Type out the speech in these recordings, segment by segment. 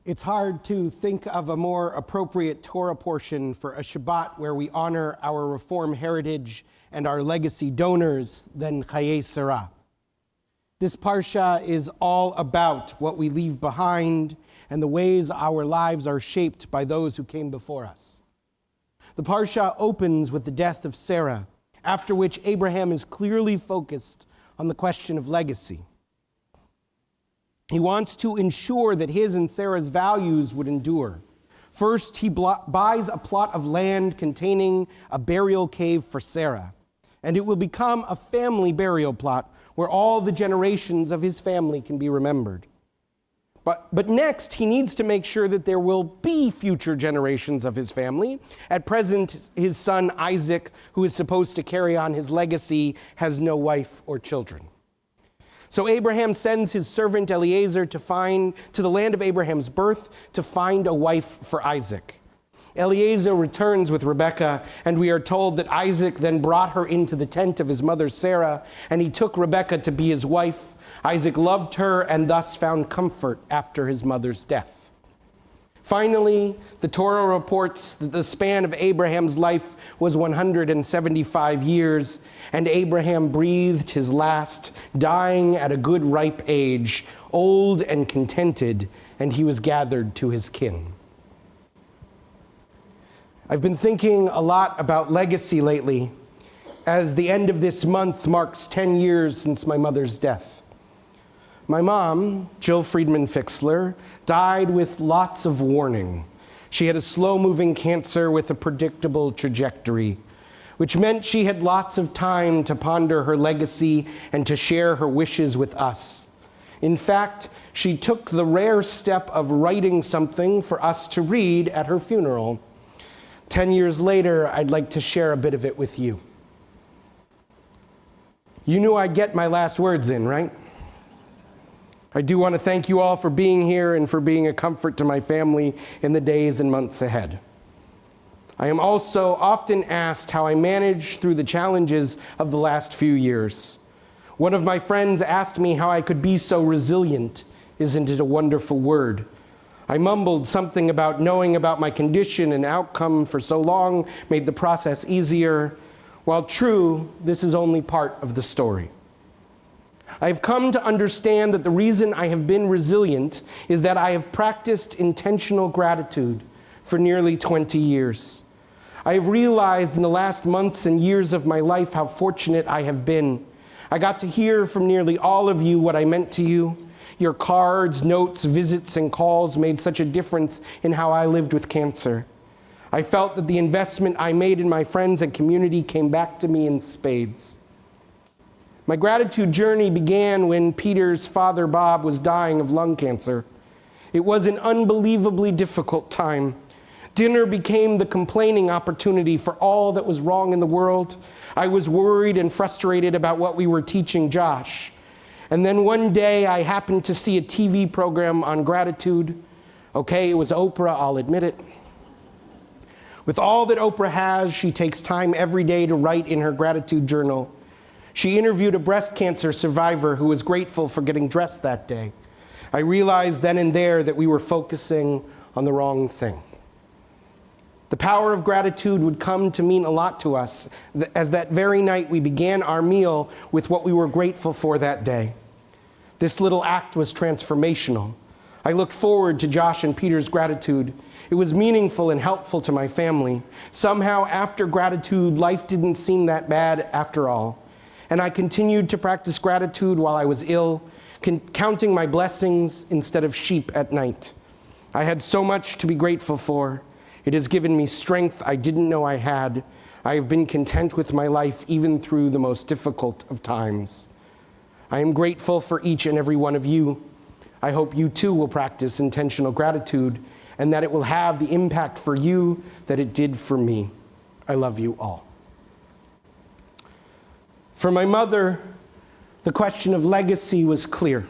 It's hard to think of a more appropriate Torah portion for a Shabbat where we honor our Reform heritage and our legacy donors than Chayei Sarah. This Parsha is all about what we leave behind and the ways our lives are shaped by those who came before us. The Parsha opens with the death of Sarah, after which Abraham is clearly focused on the question of legacy. He wants to ensure that his and Sarah's values would endure. First, he buys a plot of land containing a burial cave for Sarah, and it will become a family burial plot where all the generations of his family can be remembered. But next, he needs to make sure that there will be future generations of his family. At present, his son Isaac, who is supposed to carry on his legacy, has no wife or children. So Abraham sends his servant Eliezer to the land of Abraham's birth to find a wife for Isaac. Eliezer returns with Rebekah, and we are told that Isaac then brought her into the tent of his mother Sarah, and he took Rebekah to be his wife. Isaac loved her and thus found comfort after his mother's death. Finally, the Torah reports that the span of Abraham's life was 175 years, and Abraham breathed his last, dying at a good ripe age, old and contented, and he was gathered to his kin. I've been thinking a lot about legacy lately, as the end of this month marks 10 years since my mother's death. My mom, Jill Friedman Fixler, died with lots of warning. She had a slow-moving cancer with a predictable trajectory, which meant she had lots of time to ponder her legacy and to share her wishes with us. In fact, she took the rare step of writing something for us to read at her funeral. 10 years later, I'd like to share a bit of it with you. You knew I'd get my last words in, right? I do want to thank you all for being here and for being a comfort to my family in the days and months ahead. I am also often asked how I managed through the challenges of the last few years. One of my friends asked me how I could be so resilient. Isn't it a wonderful word? I mumbled something about knowing about my condition and outcome for so long made the process easier. While true, this is only part of the story. I've come to understand that the reason I have been resilient is that I have practiced intentional gratitude for nearly 20 years. I have realized in the last months and years of my life how fortunate I have been. I got to hear from nearly all of you what I meant to you. Your cards, notes, visits, and calls made such a difference in how I lived with cancer. I felt that the investment I made in my friends and community came back to me in spades. My gratitude journey began when Peter's father, Bob, was dying of lung cancer. It was an unbelievably difficult time. Dinner became the complaining opportunity for all that was wrong in the world. I was worried and frustrated about what we were teaching Josh. And then one day I happened to see a TV program on gratitude. Okay, it was Oprah, I'll admit it. With all that Oprah has, she takes time every day to write in her gratitude journal. She interviewed a breast cancer survivor who was grateful for getting dressed that day. I realized then and there that we were focusing on the wrong thing. The power of gratitude would come to mean a lot to us, as that very night we began our meal with what we were grateful for that day. This little act was transformational. I looked forward to Josh and Peter's gratitude. It was meaningful and helpful to my family. Somehow, after gratitude, life didn't seem that bad after all. And I continued to practice gratitude while I was ill, counting my blessings instead of sheep at night. I had so much to be grateful for. It has given me strength I didn't know I had. I have been content with my life even through the most difficult of times. I am grateful for each and every one of you. I hope you too will practice intentional gratitude and that it will have the impact for you that it did for me. I love you all. For my mother, the question of legacy was clear.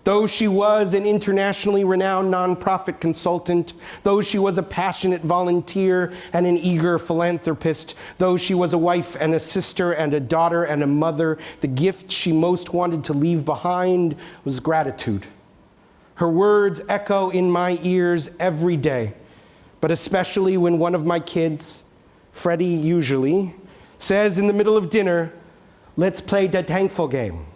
Though she was an internationally renowned nonprofit consultant, though she was a passionate volunteer and an eager philanthropist, though she was a wife and a sister and a daughter and a mother, the gift she most wanted to leave behind was gratitude. Her words echo in my ears every day, but especially when one of my kids, Freddie usually, says in the middle of dinner, "Let's play the thankful game."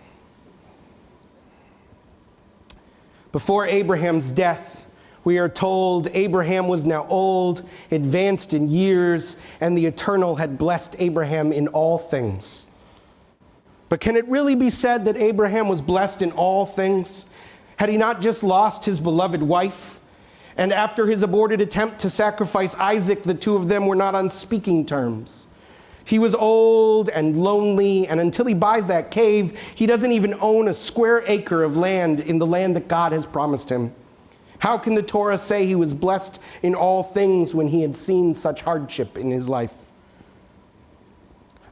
Before Abraham's death, we are told Abraham was now old, advanced in years, and the Eternal had blessed Abraham in all things. But can it really be said that Abraham was blessed in all things? Had he not just lost his beloved wife? And after his aborted attempt to sacrifice Isaac, the two of them were not on speaking terms. He was old and lonely, and until he buys that cave, he doesn't even own a square acre of land in the land that God has promised him. How can the Torah say he was blessed in all things when he had seen such hardship in his life?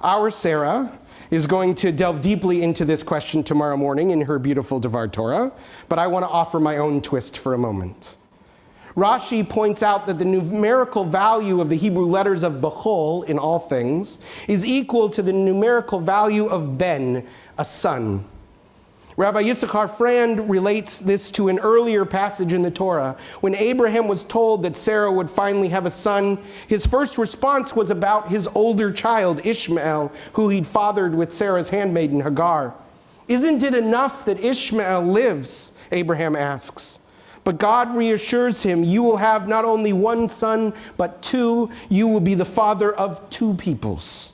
Our Sarah is going to delve deeply into this question tomorrow morning in her beautiful Devar Torah, but I want to offer my own twist for a moment. Rashi points out that the numerical value of the Hebrew letters of Bechol in all things is equal to the numerical value of Ben, a son. Rabbi Yisachar Frand relates this to an earlier passage in the Torah. When Abraham was told that Sarah would finally have a son, his first response was about his older child, Ishmael, who he'd fathered with Sarah's handmaiden, Hagar. "Isn't it enough that Ishmael lives?" Abraham asks. But God reassures him, "You will have not only one son, but two. You will be the father of two peoples."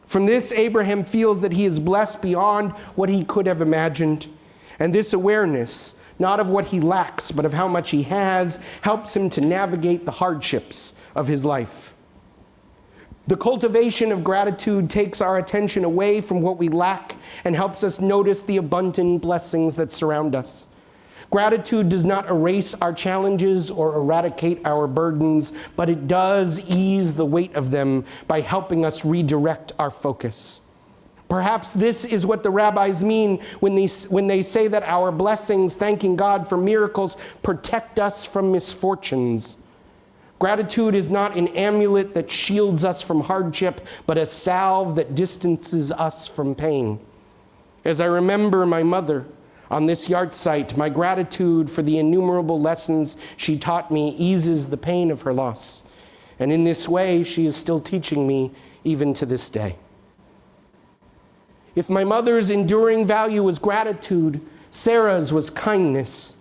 From this, Abraham feels that he is blessed beyond what he could have imagined. And this awareness, not of what he lacks, but of how much he has, helps him to navigate the hardships of his life. The cultivation of gratitude takes our attention away from what we lack and helps us notice the abundant blessings that surround us. Gratitude does not erase our challenges or eradicate our burdens, but it does ease the weight of them by helping us redirect our focus. Perhaps this is what the rabbis mean when they say that our blessings, thanking God for miracles, protect us from misfortunes. Gratitude is not an amulet that shields us from hardship, but a salve that distances us from pain. As I remember my mother, on this yahrzeit, my gratitude for the innumerable lessons she taught me eases the pain of her loss. And in this way, she is still teaching me even to this day. If my mother's enduring value was gratitude, Sarah's was kindness.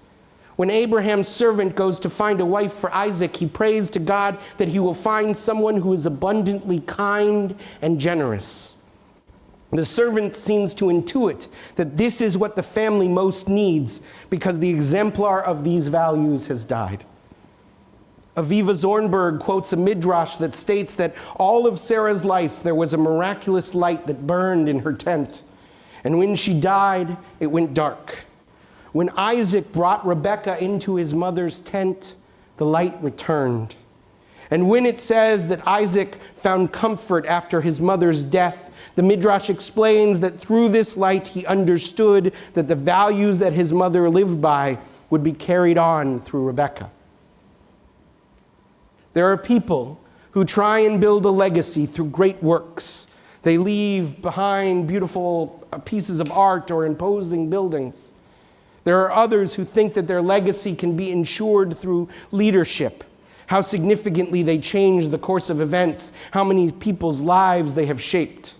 When Abraham's servant goes to find a wife for Isaac, he prays to God that he will find someone who is abundantly kind and generous. The servant seems to intuit that this is what the family most needs because the exemplar of these values has died. Aviva Zornberg quotes a midrash that states that all of Sarah's life there was a miraculous light that burned in her tent. And when she died, it went dark. When Isaac brought Rebekah into his mother's tent, the light returned. And when it says that Isaac found comfort after his mother's death, the Midrash explains that through this light he understood that the values that his mother lived by would be carried on through Rebekah. There are people who try and build a legacy through great works. They leave behind beautiful pieces of art or imposing buildings. There are others who think that their legacy can be ensured through leadership, how significantly they change the course of events, how many people's lives they have shaped.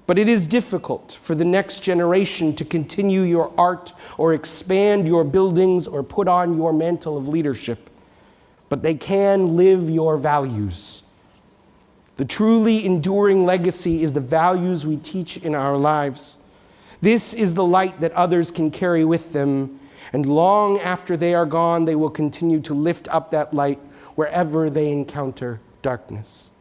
But it is difficult for the next generation to continue your art or expand your buildings or put on your mantle of leadership. But they can live your values. The truly enduring legacy is the values we teach in our lives. This is the light that others can carry with them, and long after they are gone, they will continue to lift up that light wherever they encounter darkness.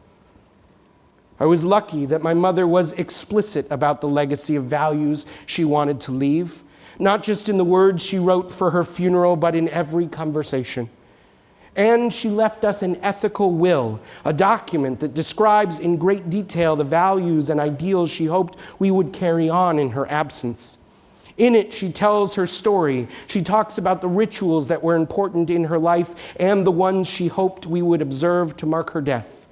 I was lucky that my mother was explicit about the legacy of values she wanted to leave, not just in the words she wrote for her funeral, but in every conversation. And she left us an ethical will, a document that describes in great detail the values and ideals she hoped we would carry on in her absence. In it, she tells her story. She talks about the rituals that were important in her life and the ones she hoped we would observe to mark her death.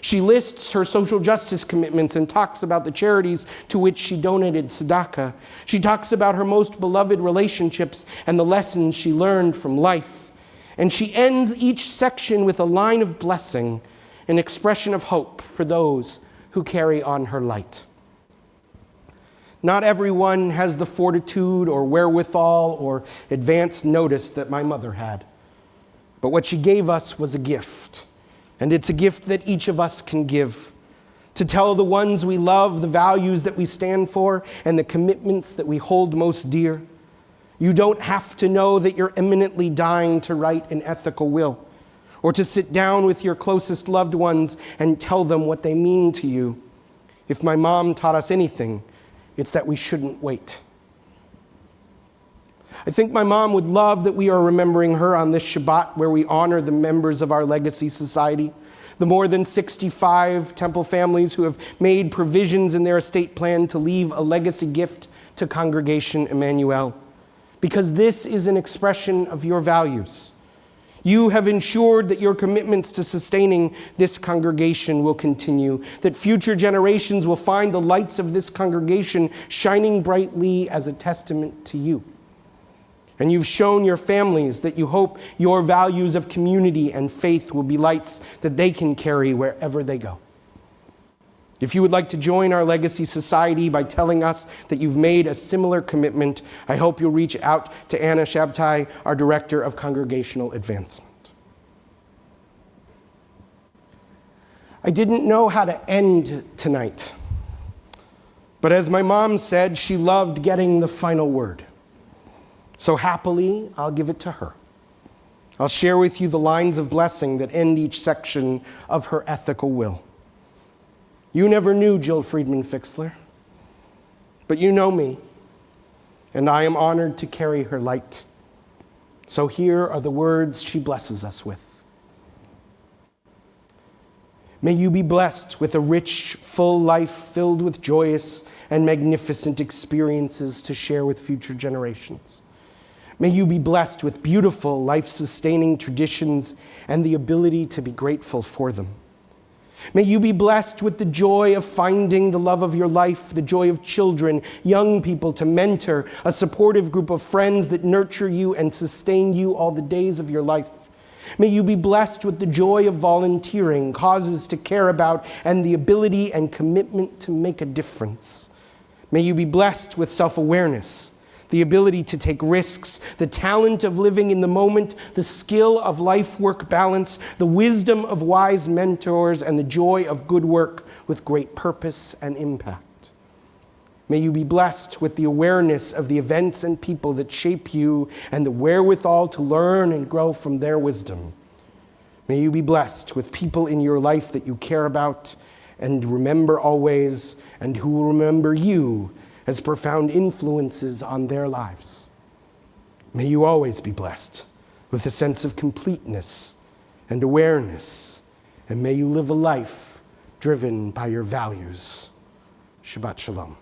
She lists her social justice commitments and talks about the charities to which she donated tzedakah. She talks about her most beloved relationships and the lessons she learned from life. And she ends each section with a line of blessing, an expression of hope for those who carry on her light. Not everyone has the fortitude or wherewithal or advanced notice that my mother had. But what she gave us was a gift. And it's a gift that each of us can give, to tell the ones we love the values that we stand for and the commitments that we hold most dear. You don't have to know that you're imminently dying to write an ethical will, or to sit down with your closest loved ones and tell them what they mean to you. If my mom taught us anything, it's that we shouldn't wait. I think my mom would love that we are remembering her on this Shabbat, where we honor the members of our Legacy Society, the more than 65 Temple families who have made provisions in their estate plan to leave a legacy gift to Congregation Emmanuel, because this is an expression of your values. You have ensured that your commitments to sustaining this congregation will continue, that future generations will find the lights of this congregation shining brightly as a testament to you. And you've shown your families that you hope your values of community and faith will be lights that they can carry wherever they go. If you would like to join our Legacy Society by telling us that you've made a similar commitment, I hope you'll reach out to Anna Shabtai, our Director of Congregational Advancement. I didn't know how to end tonight, but as my mom said, she loved getting the final word. So happily, I'll give it to her. I'll share with you the lines of blessing that end each section of her ethical will. You never knew Jill Friedman Fixler, but you know me, and I am honored to carry her light. So here are the words she blesses us with. May you be blessed with a rich, full life filled with joyous and magnificent experiences to share with future generations. May you be blessed with beautiful, life-sustaining traditions and the ability to be grateful for them. May you be blessed with the joy of finding the love of your life, the joy of children, young people to mentor, a supportive group of friends that nurture you and sustain you all the days of your life. May you be blessed with the joy of volunteering, causes to care about, and the ability and commitment to make a difference. May you be blessed with self-awareness, the ability to take risks, the talent of living in the moment, the skill of life-work balance, the wisdom of wise mentors, and the joy of good work with great purpose and impact. May you be blessed with the awareness of the events and people that shape you and the wherewithal to learn and grow from their wisdom. May you be blessed with people in your life that you care about and remember always, and who will remember you as profound influences on their lives. May you always be blessed with a sense of completeness and awareness, and may you live a life driven by your values. Shabbat Shalom.